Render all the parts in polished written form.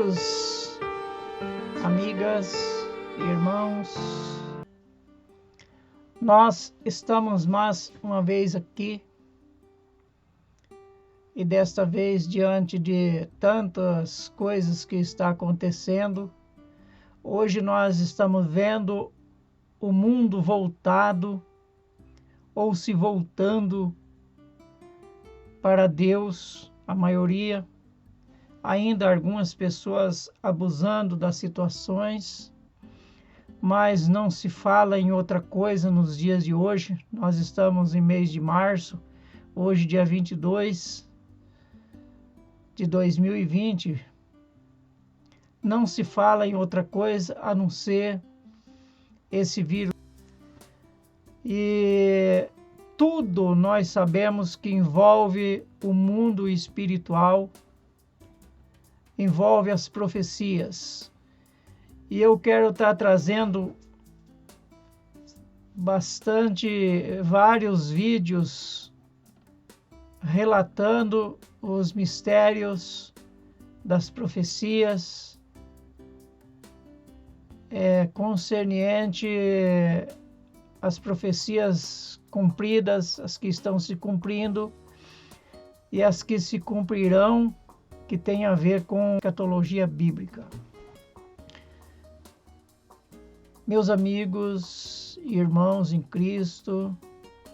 amigos, amigas, irmãos, nós estamos mais uma vez aqui e desta vez diante de tantas coisas que está acontecendo. Hoje nós estamos vendo o mundo voltado ou se voltando para Deus, a maioria. Ainda algumas pessoas abusando das situações, mas não se fala em outra coisa nos dias de hoje. Nós estamos em mês de março, hoje dia 22 de 2020. Não se fala em outra coisa a não ser esse vírus. E tudo nós sabemos que envolve o mundo espiritual, envolve as profecias. E eu quero estar trazendo vários vídeos relatando os mistérios das profecias concernente às profecias cumpridas, as que estão se cumprindo e as que se cumprirão, que tem a ver com escatologia bíblica. Meus amigos e irmãos em Cristo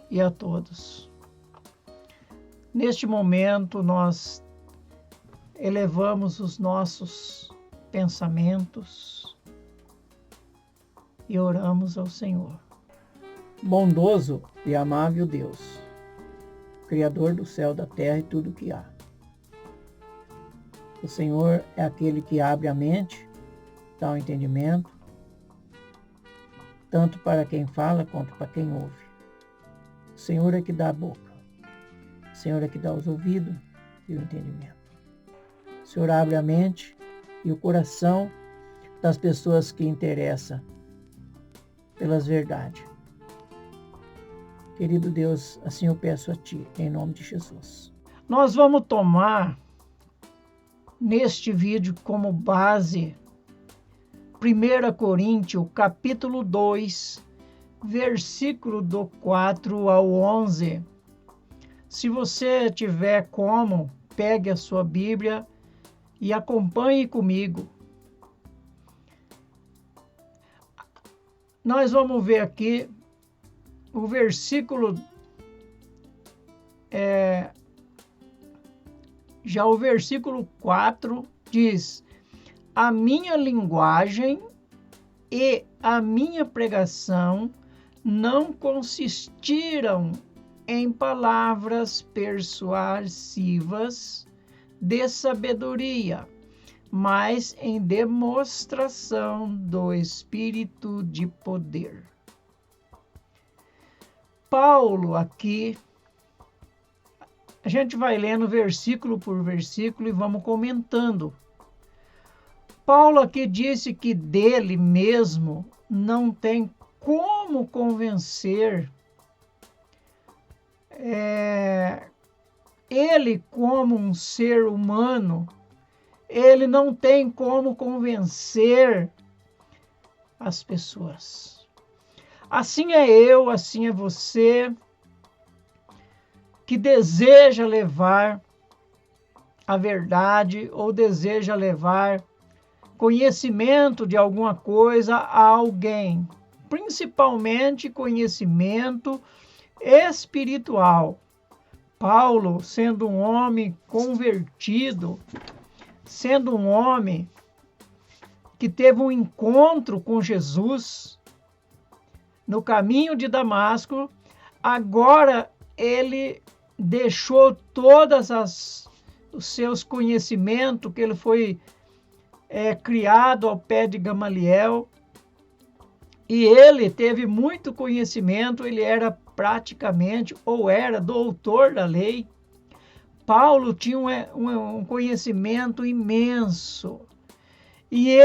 e a todos, neste momento nós elevamos os nossos pensamentos e oramos ao Senhor. Bondoso e amável Deus, Criador do céu, da terra e tudo que há. O Senhor é aquele que abre a mente, dá o entendimento, tanto para quem fala quanto para quem ouve. O Senhor é que dá a boca. O Senhor é que dá os ouvidos e o entendimento. O Senhor abre a mente e o coração das pessoas que interessam pelas verdades. Querido Deus, assim eu peço a Ti, em nome de Jesus. Nós vamos tomar neste vídeo como base 1 Coríntios, capítulo 2, versículo do 4 ao 11. Se você tiver como, pegue a sua Bíblia e acompanhe comigo. Nós vamos ver aqui o versículo, já o versículo 4 diz: a minha linguagem e a minha pregação não consistiram em palavras persuasivas de sabedoria, mas em demonstração do Espírito de poder. Paulo aqui, a gente vai lendo versículo por versículo e vamos comentando. Paulo aqui disse que dele mesmo não tem como convencer. Ele, como um ser humano, ele não tem como convencer as pessoas. Assim é eu, assim é você, que deseja levar a verdade ou deseja levar conhecimento de alguma coisa a alguém, principalmente conhecimento espiritual. Paulo, sendo um homem convertido, sendo um homem que teve um encontro com Jesus no caminho de Damasco, agora ele deixou os seus conhecimentos, que ele foi criado ao pé de Gamaliel, e ele teve muito conhecimento, ele era praticamente, ou era doutor da lei. Paulo tinha um conhecimento imenso, e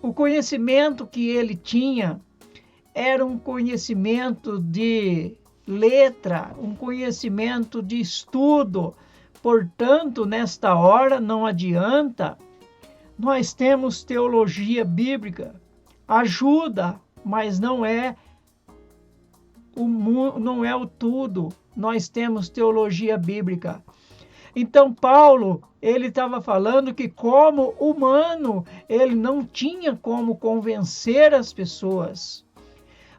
o conhecimento que ele tinha era um conhecimento de letra, um conhecimento de estudo Portanto, nesta hora não adianta, nós temos teologia bíblica, ajuda, mas não é o tudo. Nós temos teologia bíblica. Então Paulo, ele estava falando que como humano, ele não tinha como convencer as pessoas.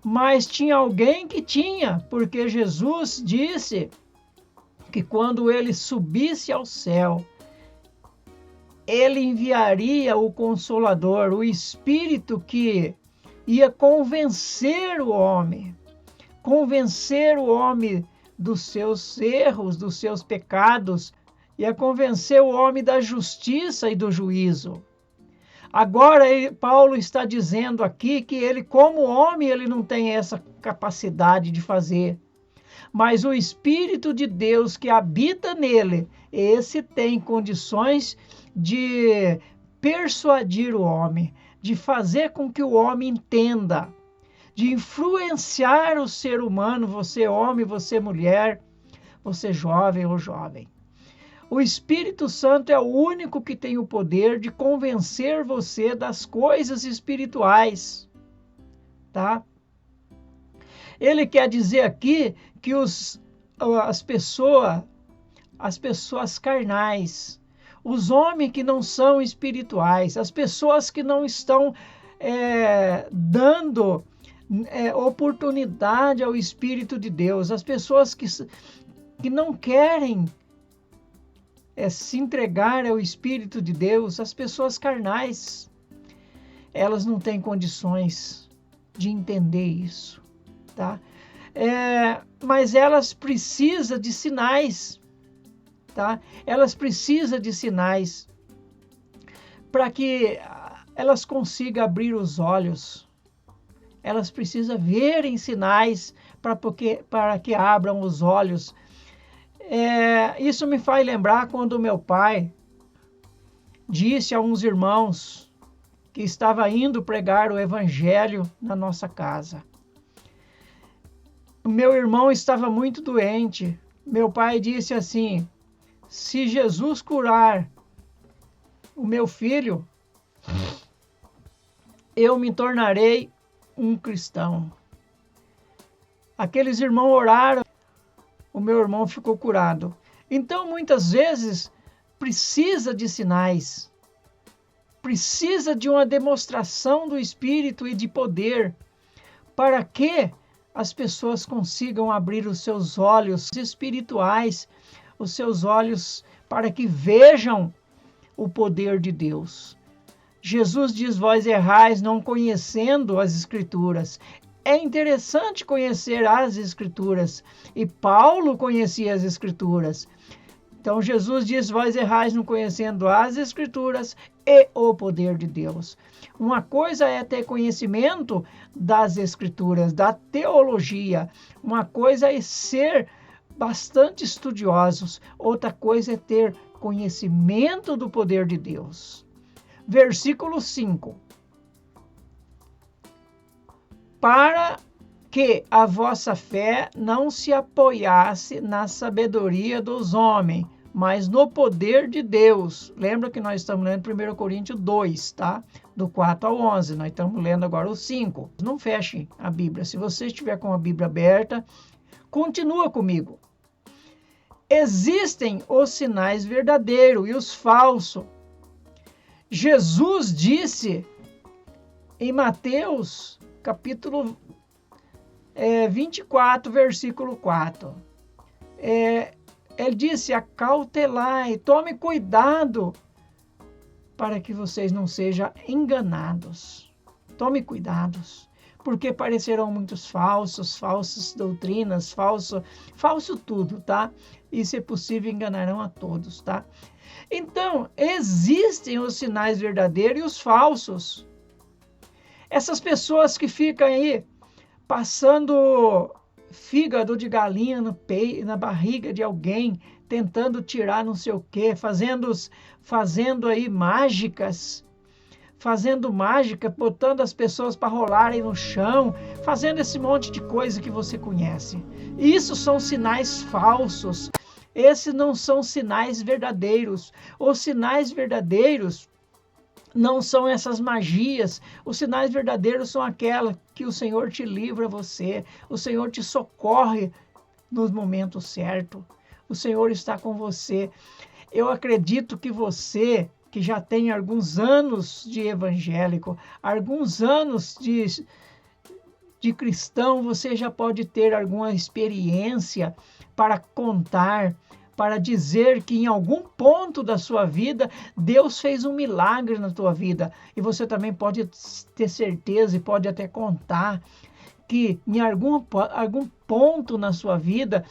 Mas tinha alguém que tinha, porque Jesus disse que quando ele subisse ao céu, ele enviaria o Consolador, o Espírito que ia convencer o homem dos seus erros, dos seus pecados, ia convencer o homem da justiça e do juízo. Agora, Paulo está dizendo aqui que ele, como homem, ele não tem essa capacidade de fazer. Mas o Espírito de Deus que habita nele, esse tem condições de persuadir o homem, de fazer com que o homem entenda, de influenciar o ser humano, você homem, você mulher, você jovem ou jovem. O Espírito Santo é o único que tem o poder de convencer você das coisas espirituais, tá? Ele quer dizer aqui que as pessoas carnais, os homens que não são espirituais, as pessoas que não estão dando oportunidade ao Espírito de Deus, as pessoas que não querem se entregar ao Espírito de Deus, as pessoas carnais, elas não têm condições de entender isso, tá? Mas elas precisam de sinais, tá? Elas precisam de sinais para que elas consigam abrir os olhos. Elas precisam verem sinais para que abram os olhos. Isso me faz lembrar quando meu pai disse a uns irmãos que estava indo pregar o evangelho na nossa casa. O meu irmão estava muito doente. Meu pai disse assim: se Jesus curar o meu filho, eu me tornarei um cristão. Aqueles irmãos oraram, o meu irmão ficou curado. Então, muitas vezes, precisa de sinais, precisa de uma demonstração do Espírito e de poder, para que as pessoas consigam abrir os seus olhos espirituais, os seus olhos para que vejam o poder de Deus. Jesus diz: vós errais não conhecendo as Escrituras. É interessante conhecer as Escrituras, e Paulo conhecia as Escrituras. Então Jesus diz: vós errais não conhecendo as Escrituras e o poder de Deus. Uma coisa é ter conhecimento das Escrituras, da teologia. Uma coisa é ser bastante estudiosos. Outra coisa é ter conhecimento do poder de Deus. Versículo 5. Para que a vossa fé não se apoiasse na sabedoria dos homens, mas no poder de Deus. Lembra que nós estamos lendo 1 Coríntios 2, tá? Do 4 ao 11. Nós estamos lendo agora o 5. Não feche a Bíblia. Se você estiver com a Bíblia aberta, continua comigo. Existem os sinais verdadeiros e os falsos. Jesus disse em Mateus, capítulo 24, versículo 4. Ele disse: acautelai, tome cuidado para que vocês não sejam enganados. Tome cuidados, porque aparecerão muitos falsas doutrinas, falso tudo, tá? E, se possível, enganarão a todos, tá? Então, existem os sinais verdadeiros e os falsos. Essas pessoas que ficam aí passando fígado de galinha na barriga de alguém, tentando tirar não sei o quê, fazendo aí mágicas, botando as pessoas para rolarem no chão, fazendo esse monte de coisa que você conhece. Isso são sinais falsos. Esses não são sinais verdadeiros. Os sinais verdadeiros não são essas magias. Os sinais verdadeiros são aquelas que o Senhor te livra você, o Senhor te socorre nos momentos certos. O Senhor está com você. Eu acredito que você, que já tem alguns anos de evangélico, alguns anos de cristão, você já pode ter alguma experiência para contar, para dizer que em algum ponto da sua vida, Deus fez um milagre na tua vida. E você também pode ter certeza e pode até contar que em algum ponto na sua vida,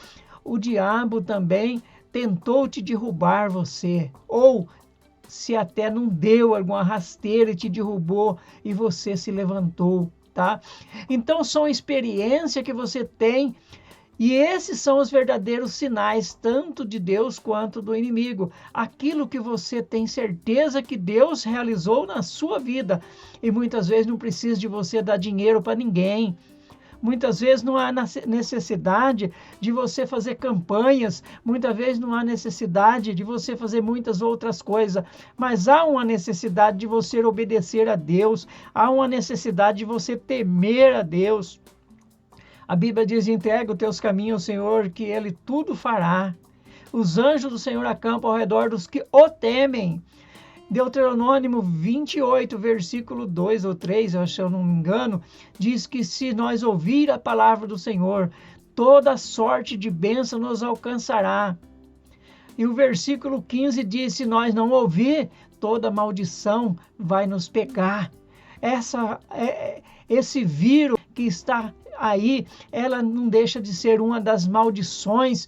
o diabo também tentou te derrubar você. Ou se até não deu alguma rasteira e te derrubou e você se levantou, tá? Então são experiências que você tem. E esses são os verdadeiros sinais, tanto de Deus quanto do inimigo. Aquilo que você tem certeza que Deus realizou na sua vida. E muitas vezes não precisa de você dar dinheiro para ninguém. Muitas vezes não há necessidade de você fazer campanhas. Muitas vezes não há necessidade de você fazer muitas outras coisas. Mas há uma necessidade de você obedecer a Deus. Há uma necessidade de você temer a Deus. A Bíblia diz: entrega os teus caminhos ao Senhor, que Ele tudo fará. Os anjos do Senhor acampam ao redor dos que o temem. Deuteronômio 28, versículo 2 ou 3, se eu não me engano, diz que se nós ouvir a palavra do Senhor, toda sorte de bênção nos alcançará. E o versículo 15 diz: se nós não ouvir, toda maldição vai nos pegar. Esse vírus que está aí, ela não deixa de ser uma das maldições,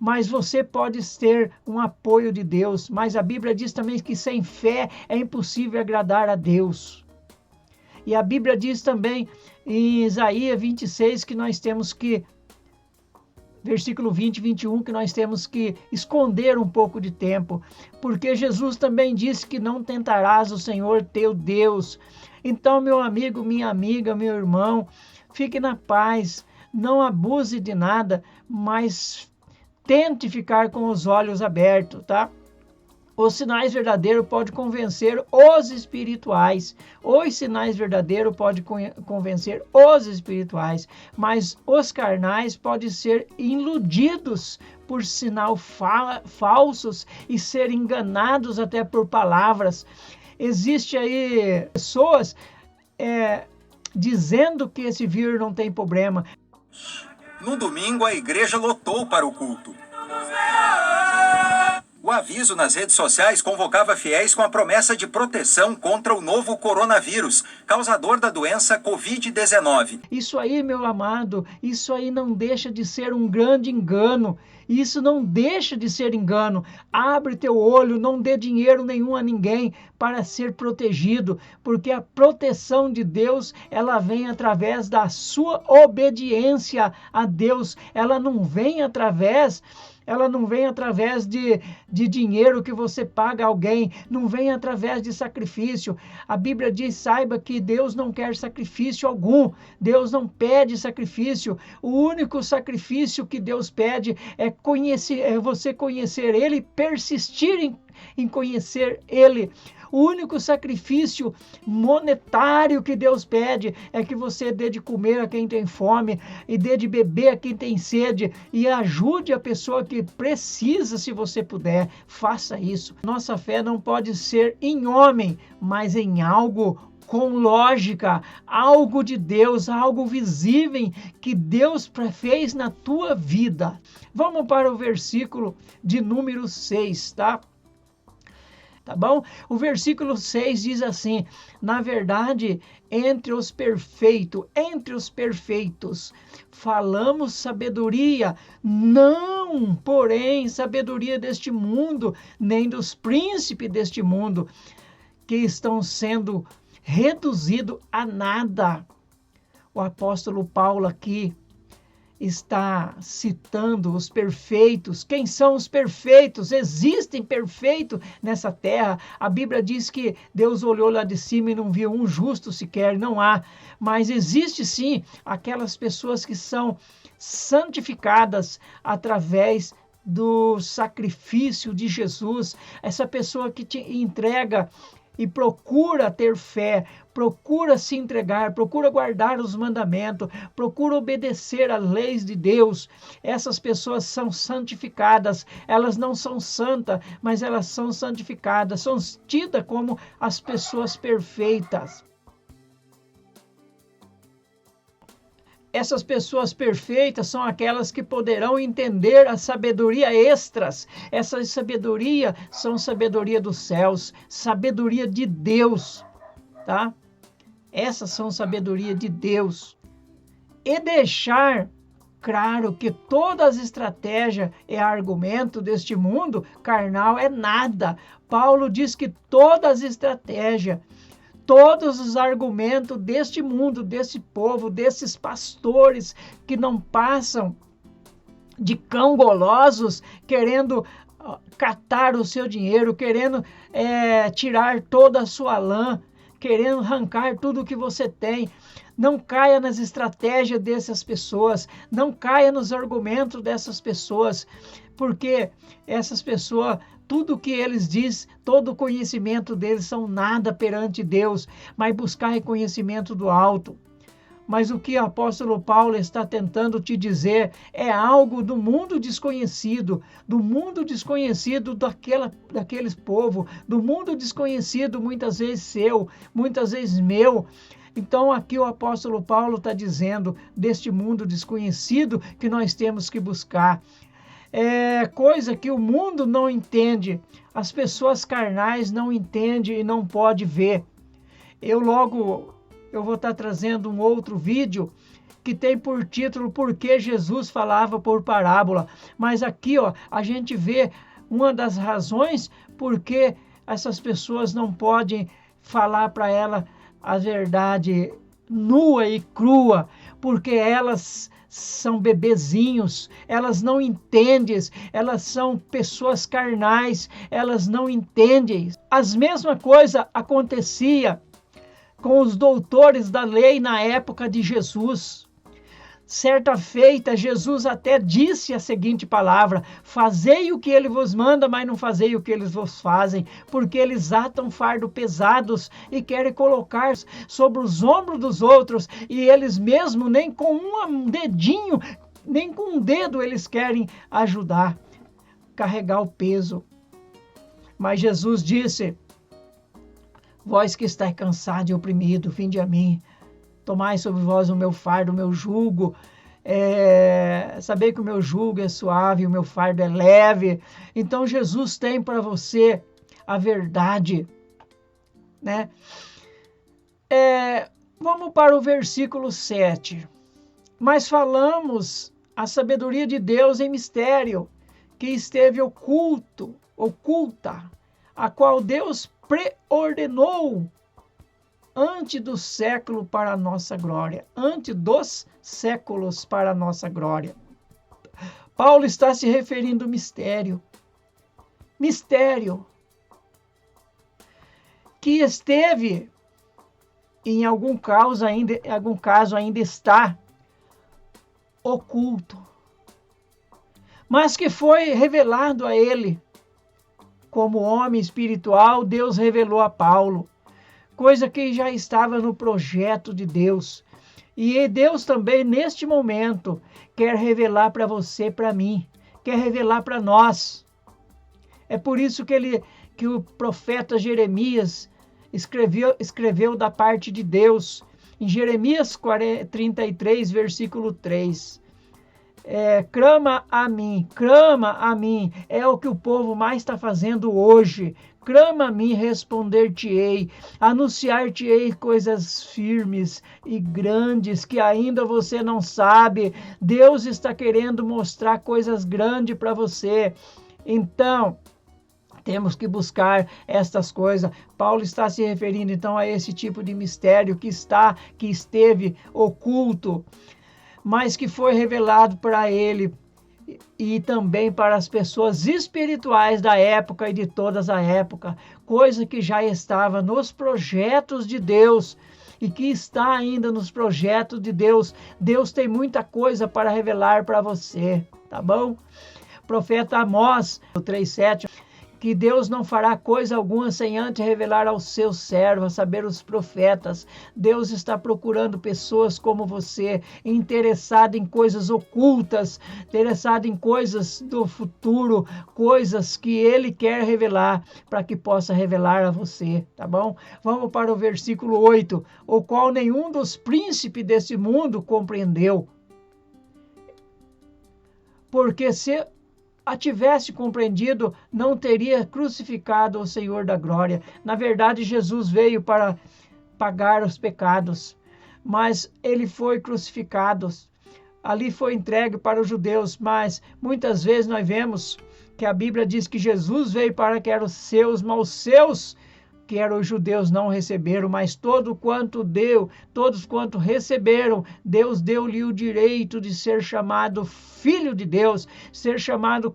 mas você pode ter um apoio de Deus. Mas a Bíblia diz também que sem fé é impossível agradar a Deus. E a Bíblia diz também em Isaías 26 que nós temos que, versículo 20 e 21, que nós temos que esconder um pouco de tempo, porque Jesus também disse que não tentarás o Senhor teu Deus. Então, meu amigo, minha amiga, meu irmão, fique na paz, não abuse de nada, mas tente ficar com os olhos abertos, tá? Os sinais verdadeiros podem convencer os espirituais. Os sinais verdadeiros podem convencer os espirituais, mas os carnais podem ser iludidos por sinal falsos e ser enganados até por palavras. Existe aí pessoas dizendo que esse vírus não tem problema. No domingo, a igreja lotou para o culto. O aviso nas redes sociais convocava fiéis com a promessa de proteção contra o novo coronavírus, causador da doença Covid-19. Isso aí, meu amado, isso aí não deixa de ser um grande engano. Isso não deixa de ser engano. Abre teu olho, não dê dinheiro nenhum a ninguém para ser protegido, porque a proteção de Deus, ela vem através da sua obediência a Deus. Ela não vem através de dinheiro que você paga a alguém, não vem através de sacrifício. A Bíblia diz: saiba que Deus não quer sacrifício algum, Deus não pede sacrifício. O único sacrifício que Deus pede é você conhecer Ele, persistir em conhecer Ele. O único sacrifício monetário que Deus pede é que você dê de comer a quem tem fome e dê de beber a quem tem sede e ajude a pessoa que precisa, se você puder. Faça isso. Nossa fé não pode ser em homem, mas em algo com lógica, algo de Deus, algo visível que Deus fez na tua vida. Vamos para o versículo de número 6, tá? Tá bom? O versículo 6 diz assim: na verdade, entre os perfeitos, falamos sabedoria, não, porém, sabedoria deste mundo, nem dos príncipes deste mundo, que estão sendo reduzidos a nada. O apóstolo Paulo aqui está citando os perfeitos. Quem são os perfeitos? Existem perfeitos nessa terra. A Bíblia diz que Deus olhou lá de cima e não viu um justo sequer, não há. Mas existe sim aquelas pessoas que são santificadas através do sacrifício de Jesus, essa pessoa que te entrega e procura ter fé, procura se entregar, procura guardar os mandamentos, procura obedecer às leis de Deus. Essas pessoas são santificadas, elas não são santas, mas elas são santificadas, são tidas como as pessoas perfeitas. Essas pessoas perfeitas são aquelas que poderão entender a sabedoria extras. Essa sabedoria são sabedoria dos céus, sabedoria de Deus, tá? Essas são sabedoria de Deus. E deixar claro que todas as estratégias e argumentos deste mundo carnal é nada. Paulo diz que todas as estratégias, todos os argumentos deste mundo, desse povo, desses pastores que não passam de cão golosos, querendo catar o seu dinheiro, querendo tirar toda a sua lã, querendo arrancar tudo que você tem. Não caia nas estratégias dessas pessoas, não caia nos argumentos dessas pessoas, porque essas pessoas, tudo que eles dizem, todo o conhecimento deles são nada perante Deus, mas buscar reconhecimento do alto. Mas o que o apóstolo Paulo está tentando te dizer é algo do mundo desconhecido daqueles povos, do mundo desconhecido muitas vezes seu, muitas vezes meu. Então aqui o apóstolo Paulo está dizendo deste mundo desconhecido que nós temos que buscar. É coisa que o mundo não entende, as pessoas carnais não entendem e não podem ver. Eu vou estar trazendo um outro vídeo que tem por título Por que Jesus falava por parábola. Mas aqui a gente vê uma das razões por que essas pessoas não podem falar para ela a verdade nua e crua, porque elas são bebezinhos, elas não entendem, elas são pessoas carnais, elas não entendem. As mesma coisa acontecia com os doutores da lei na época de Jesus. Certa feita, Jesus até disse a seguinte palavra: fazei o que ele vos manda, mas não fazei o que eles vos fazem, porque eles atam fardo pesados e querem colocar sobre os ombros dos outros, e eles mesmos nem com um dedinho, nem com um dedo eles querem ajudar, carregar o peso. Mas Jesus disse: vós que estáis cansados e oprimidos, vinde a mim. Tomai sobre vós o meu fardo, o meu jugo. Saber que o meu jugo é suave, o meu fardo é leve. Então Jesus tem para você a verdade, né? Vamos para o versículo 7. Mas falamos a sabedoria de Deus em mistério, que esteve oculta, a qual Deus preordenou antes do século para a nossa glória. Antes dos séculos para a nossa glória. Paulo está se referindo ao mistério. Mistério que esteve, em algum caso ainda está oculto, mas que foi revelado a ele. Como homem espiritual, Deus revelou a Paulo, coisa que já estava no projeto de Deus. E Deus também, neste momento, quer revelar para você, para mim, quer revelar para nós. É por isso que o profeta Jeremias escreveu da parte de Deus, em Jeremias 33, versículo 3. Clama a mim, é o que o povo mais está fazendo hoje. Clama a mim, responder-te-ei, anunciar-te-ei coisas firmes e grandes que ainda você não sabe. Deus está querendo mostrar coisas grandes para você. Então, temos que buscar estas coisas. Paulo está se referindo então a esse tipo de mistério que esteve oculto, mas que foi revelado para ele e também para as pessoas espirituais da época e de todas a época, coisa que já estava nos projetos de Deus e que está ainda nos projetos de Deus. Deus tem muita coisa para revelar para você, tá bom? profeta Amós, 3:7, que Deus não fará coisa alguma sem antes revelar aos seus servos, a saber, os profetas. Deus está procurando pessoas como você, interessado em coisas ocultas, interessado em coisas do futuro, coisas que Ele quer revelar, para que possa revelar a você, tá bom? Vamos para o versículo 8, o qual nenhum dos príncipes desse mundo compreendeu. Porque se a tivesse compreendido, não teria crucificado o Senhor da glória. Na verdade, Jesus veio para pagar os pecados, mas ele foi crucificado. Ali foi entregue para os judeus, mas muitas vezes nós vemos que a Bíblia diz que Jesus veio para que eram os seus, mas os seus, que eram os judeus, não receberam, mas todos quanto receberam, Deus deu-lhe o direito de ser chamado filho de Deus, ser chamado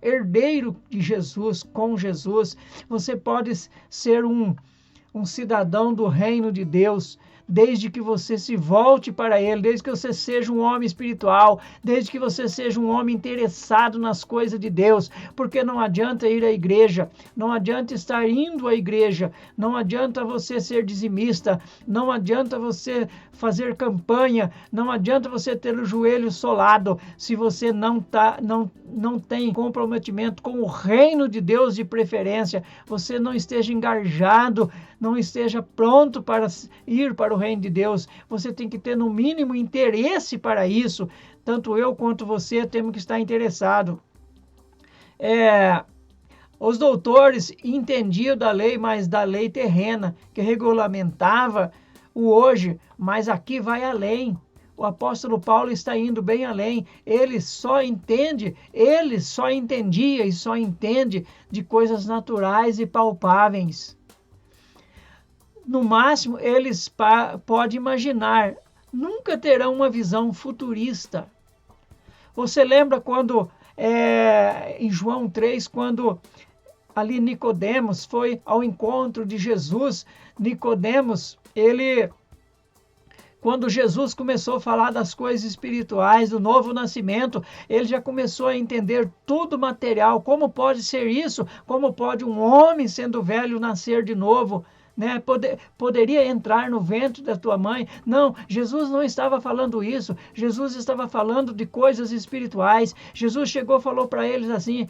herdeiro de Jesus, com Jesus. Você pode ser um cidadão do reino de Deus, desde que você se volte para Ele, desde que você seja um homem espiritual, desde que você seja um homem interessado nas coisas de Deus, porque não adianta ir à igreja, não adianta estar indo à igreja, não adianta você ser dizimista, não adianta você fazer campanha, não adianta você ter o joelho solado, se você não tem comprometimento com o reino de Deus de preferência, você não esteja engajado, não esteja pronto para ir para o reino de Deus. Você tem que ter no mínimo interesse para isso. Tanto eu quanto você temos que estar interessado. Os doutores entendiam da lei, mas da lei terrena, que regulamentava o hoje, mas aqui vai além. O apóstolo Paulo está indo bem além. Ele só entendia e só entende de coisas naturais e palpáveis. No máximo, eles podem imaginar, nunca terão uma visão futurista. Você lembra quando, em João 3, quando ali Nicodemos foi ao encontro de Jesus, Nicodemos, quando Jesus começou a falar das coisas espirituais, do novo nascimento, ele já começou a entender tudo material. Como pode ser isso? Como pode um homem, sendo velho, nascer de novo? Né? Poderia entrar no ventre da tua mãe? Não, Jesus não estava falando isso. Jesus estava falando de coisas espirituais. Jesus chegou e falou para eles assim: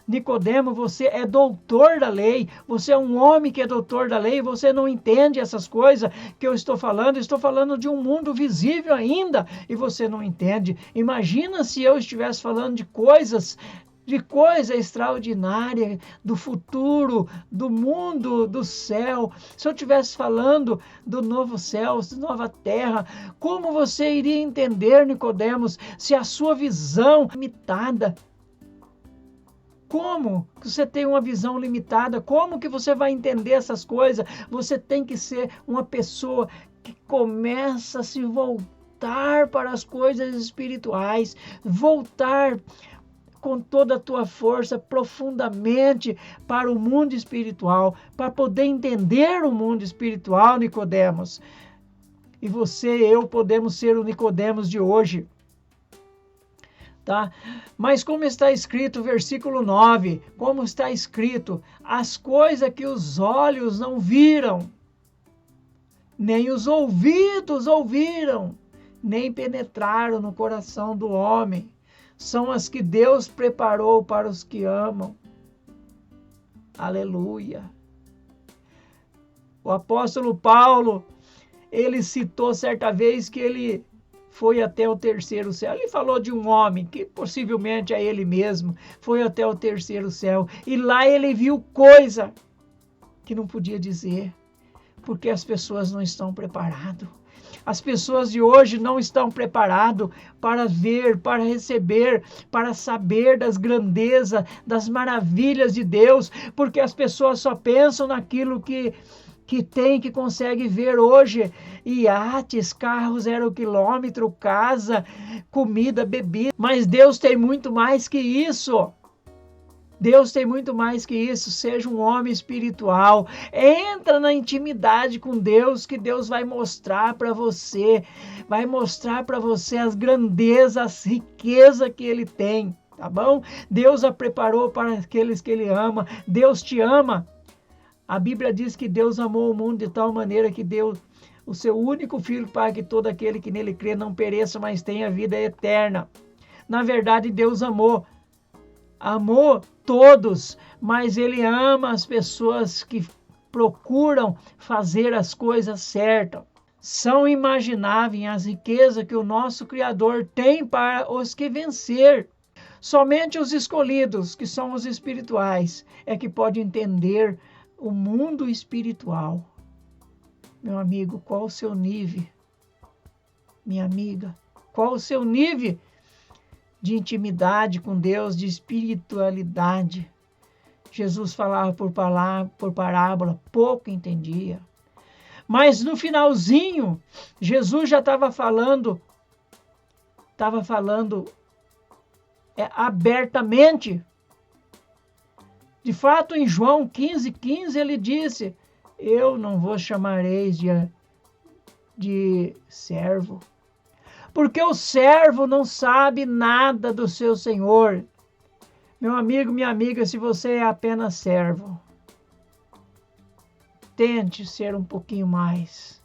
Nicodemo, você é doutor da lei, você é um homem que é doutor da lei, você não entende essas coisas que eu estou falando de um mundo visível ainda, e você não entende. Imagina se eu estivesse falando de coisa extraordinária, do futuro, do mundo, do céu. Se eu estivesse falando do novo céu, da nova terra, como você iria entender, Nicodemos, se a sua visão é limitada? Como que você tem uma visão limitada? Como que você vai entender essas coisas? Você tem que ser uma pessoa que começa a se voltar para as coisas espirituais, voltar com toda a tua força profundamente para o mundo espiritual, para poder entender o mundo espiritual, Nicodemos. E você e eu podemos ser o Nicodemos de hoje. Tá? Mas como está escrito, versículo 9, como está escrito, as coisas que os olhos não viram, nem os ouvidos ouviram, nem penetraram no coração do homem, são as que Deus preparou para os que amam. Aleluia. O apóstolo Paulo, ele citou certa vez que ele foi até o terceiro céu. Ele falou de um homem, que possivelmente é ele mesmo, foi até o terceiro céu. E lá ele viu coisa que não podia dizer, porque as pessoas não estão preparadas. As pessoas de hoje não estão preparadas para ver, para receber, para saber das grandezas, das maravilhas de Deus, porque as pessoas só pensam naquilo que tem, que consegue ver hoje. Iates, carros 0 quilômetro, casa, comida, bebida. Mas Deus tem muito mais que isso. Deus tem muito mais que isso. Seja um homem espiritual. Entra na intimidade com Deus, que Deus vai mostrar para você. Vai mostrar para você as grandezas, as riquezas que Ele tem. tá bom? Deus a preparou para aqueles que Ele ama. Deus te ama. A Bíblia diz que Deus amou o mundo de tal maneira que deu o seu único Filho para que todo aquele que nele crê não pereça, mas tenha vida eterna. Na verdade, Deus amou todos, mas Ele ama as pessoas que procuram fazer as coisas certas. São imagináveis as riquezas que o nosso Criador tem para os que vencer. Somente os escolhidos, que são os espirituais, é que podem entender o mundo espiritual. Meu amigo, qual o seu nível? Minha amiga, qual o seu nível de intimidade com Deus, de espiritualidade? Jesus falava por parábola, pouco entendia. Mas no finalzinho, Jesus já estava falando abertamente. De fato, em João 15:15, ele disse: eu não vos chamareis de servo, porque o servo não sabe nada do seu senhor. Meu amigo, minha amiga, se você é apenas servo, tente ser um pouquinho mais.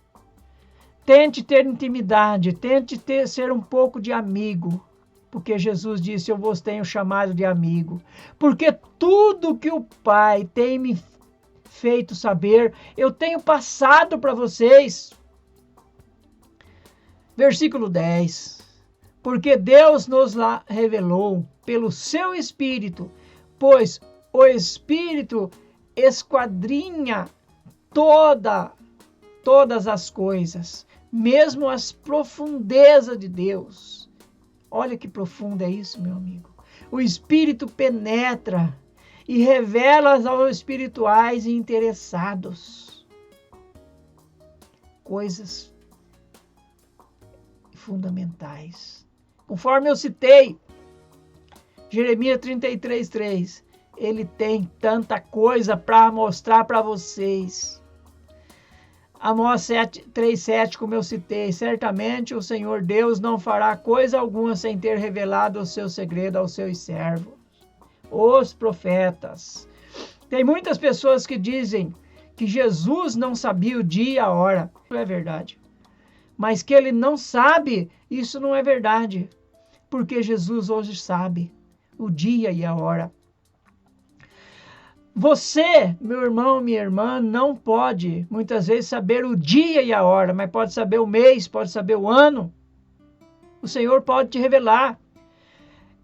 Tente ter intimidade, tente ser um pouco de amigo. Porque Jesus disse, eu vos tenho chamado de amigo. Porque tudo que o Pai tem me feito saber, eu tenho passado para vocês. Versículo 10. Porque Deus nos revelou pelo seu Espírito, pois o Espírito esquadrinha todas as coisas, mesmo as profundezas de Deus. Olha que profundo é isso, meu amigo. O Espírito penetra e revela aos espirituais e interessados coisas fundamentais. Conforme eu citei, Jeremias 33:3, ele tem tanta coisa para mostrar para vocês. Amós 3:7, como eu citei, certamente o Senhor Deus não fará coisa alguma sem ter revelado o seu segredo aos seus servos, os profetas. Tem muitas pessoas que dizem que Jesus não sabia o dia e a hora. Não é verdade. Mas que ele não sabe, isso não é verdade. Porque Jesus hoje sabe o dia e a hora. Você, meu irmão, minha irmã, não pode, muitas vezes, saber o dia e a hora, mas pode saber o mês, pode saber o ano. O Senhor pode te revelar.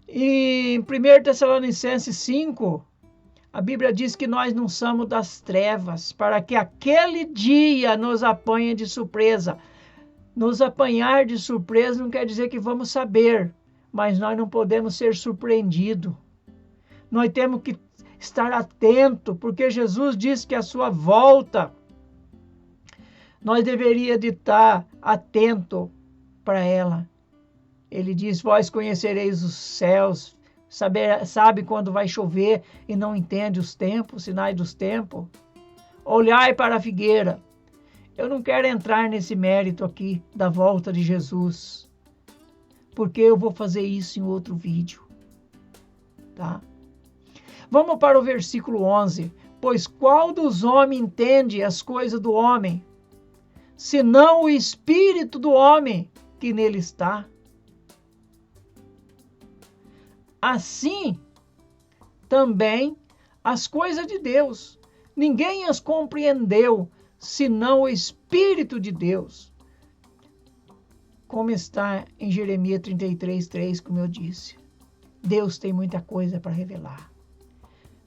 E em 1 Tessalonicenses 5, a Bíblia diz que nós não somos das trevas, para que aquele dia nos apanhe de surpresa. Nos apanhar de surpresa não quer dizer que vamos saber, mas nós não podemos ser surpreendidos. Nós temos que estar atento, porque Jesus disse que a sua volta, nós deveríamos de estar atento para ela. Ele diz, vós conhecereis os céus, sabe quando vai chover e não entende os tempos, sinais dos tempos. Olhai para a figueira. Eu não quero entrar nesse mérito aqui da volta de Jesus, porque eu vou fazer isso em outro vídeo, tá? Vamos para o versículo 11. Pois qual dos homens entende as coisas do homem, senão o espírito do homem que nele está? Assim, também as coisas de Deus, ninguém as compreendeu, senão o Espírito de Deus. Como está em Jeremias 33:3, como eu disse. Deus tem muita coisa para revelar.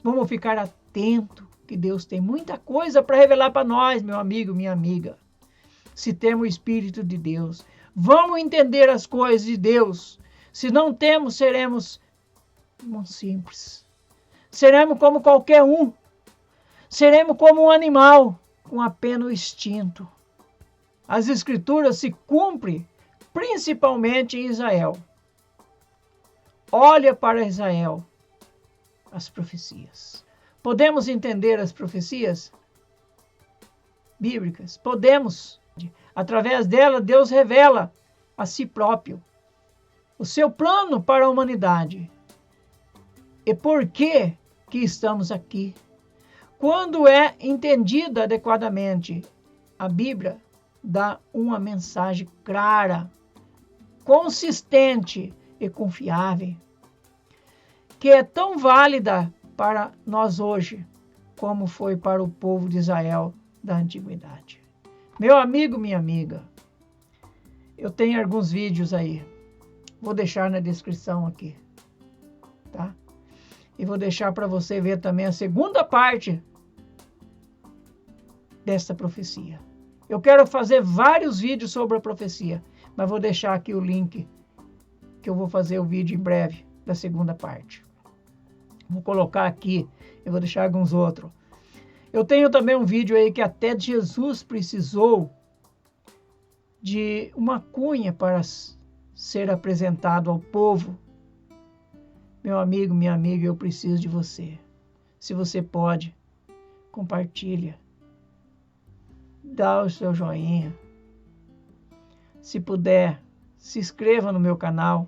Vamos ficar atento que Deus tem muita coisa para revelar para nós, meu amigo, minha amiga. Se temos o Espírito de Deus, vamos entender as coisas de Deus. Se não temos, seremos simples. Seremos como qualquer um. Seremos como um animal com apenas o instinto. As Escrituras se cumprem principalmente em Israel. Olha para Israel. As profecias. Podemos entender as profecias bíblicas? Podemos. Através dela, Deus revela a si próprio o seu plano para a humanidade. e por que estamos aqui. Quando é entendida adequadamente, a Bíblia dá uma mensagem clara, consistente e confiável, que é tão válida para nós hoje, como foi para o povo de Israel da antiguidade. Meu amigo, minha amiga, eu tenho alguns vídeos aí, vou deixar na descrição aqui, tá? E vou deixar para você ver também a segunda parte desta profecia. Eu quero fazer vários vídeos sobre a profecia, mas vou deixar aqui o link, que eu vou fazer o vídeo em breve, da segunda parte. Vou colocar aqui, eu vou deixar alguns outros. Eu tenho também um vídeo aí que até Jesus precisou de uma cunha para ser apresentado ao povo. Meu amigo, minha amiga, eu preciso de você. Se você pode, compartilha. Dá o seu joinha. Se puder, se inscreva no meu canal.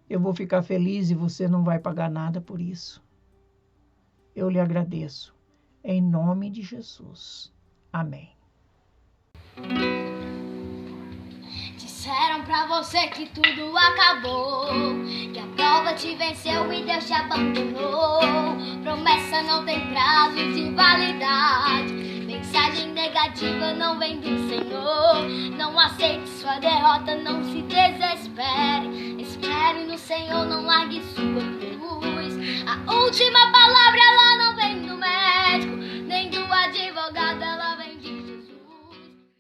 Eu vou ficar feliz e você não vai pagar nada por isso. Eu lhe agradeço. Em nome de Jesus. Amém. Disseram pra você que tudo acabou, que a prova te venceu e Deus te abandonou. Promessa não tem prazo de validade, mensagem negativa não vem do Senhor. Não aceite sua derrota, não se desespere. Espere no Senhor, não largue sua cruz. A última palavra